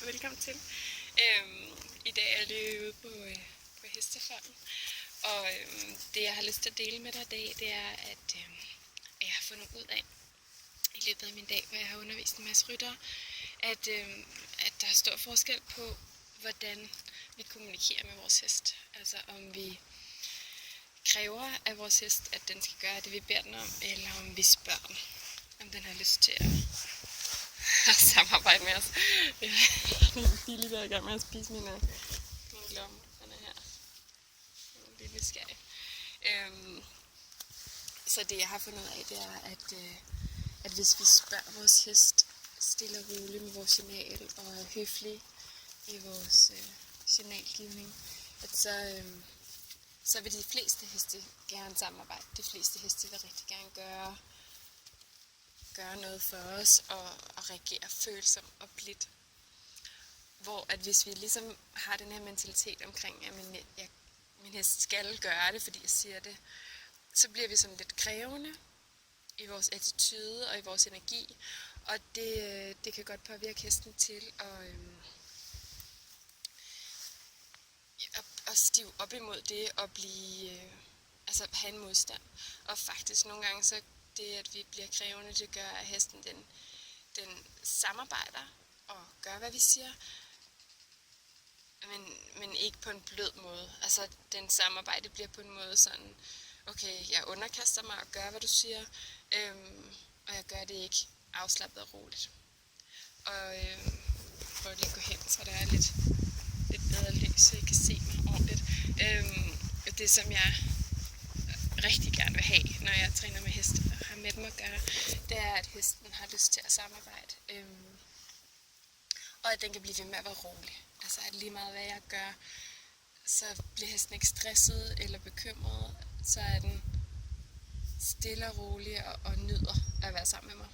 velkommen til. I dag er det ude på hestefarmen, og det jeg har lyst til at dele med dig i dag, det er, at jeg har fundet ud af i løbet af min dag, hvor jeg har undervist en masse ryttere, at der er stor forskel på, hvordan vi kommunikerer med vores hest. Altså om vi kræver af vores hest, at den skal gøre det, vi beder den om, eller om vi spørger den, om den har lyst til at samarbejde med os. Jeg er billig der i gang med at spise min lomme. Den er her. Den er lidt nysgerrig. Så det jeg har fundet ud af, det er, at hvis vi spørger vores hest stille og roligt med vores signal og er høflige i vores signalgivning, at så vil de fleste heste gerne samarbejde. De fleste heste vil rigtig gerne gøre noget for os og reagere følsomt og blidt. Hvor at hvis vi ligesom har den her mentalitet omkring, at min hest skal gøre det, fordi jeg siger det, så bliver vi sådan lidt krævende i vores attitude og i vores energi, og det kan godt påvirke hesten til at stive op imod det og have en modstand. Og faktisk nogle gange så det, at vi bliver krævende, det gør, at hesten den samarbejder og gør, hvad vi siger, men ikke på en blød måde. Altså, den samarbejde bliver på en måde sådan, okay, jeg underkaster mig og gør, hvad du siger, og jeg gør det ikke afslappet og roligt. Og prøv lige at gå hen, så der er lidt bedre lys, så I kan se mig ordentligt. Det, som jeg rigtig gerne vil have, når jeg træner med heste og har med dem at gøre, det er, at hesten har lyst til at samarbejde. Og at den kan blive ved med at være rolig. Altså, at lige meget hvad jeg gør, så bliver hesten ikke stresset eller bekymret. Så er den stille og rolig og nyder at være sammen med mig.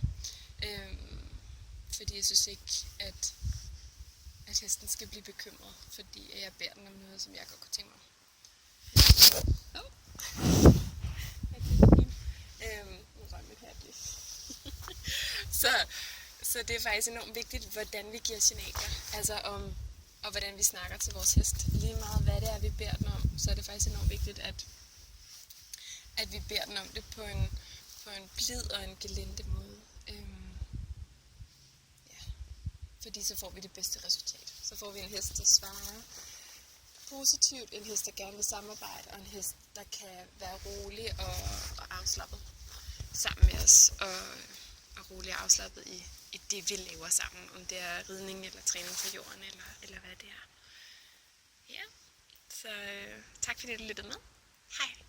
Fordi jeg synes ikke, at hesten skal blive bekymret, fordi jeg beder den om noget, som jeg godt kunne tænke mig. Nu røg mit hat lige. Så det er faktisk enormt vigtigt, hvordan vi giver signaler, altså og hvordan vi snakker til vores hest. Lige meget hvad det er, vi beder den om, så er det faktisk enormt vigtigt, at vi beder den om det på en blid og en gelinde måde. Fordi så får vi det bedste resultat. Så får vi en hest, der svarer positivt, en hest, der gerne vil samarbejde, og en hest, der kan være rolig og afslappet sammen med os, og rolig og afslappet i det, vi laver sammen. Om det er ridning eller træning på jorden, eller hvad det er. Ja, så tak fordi du lyttede med. Hej.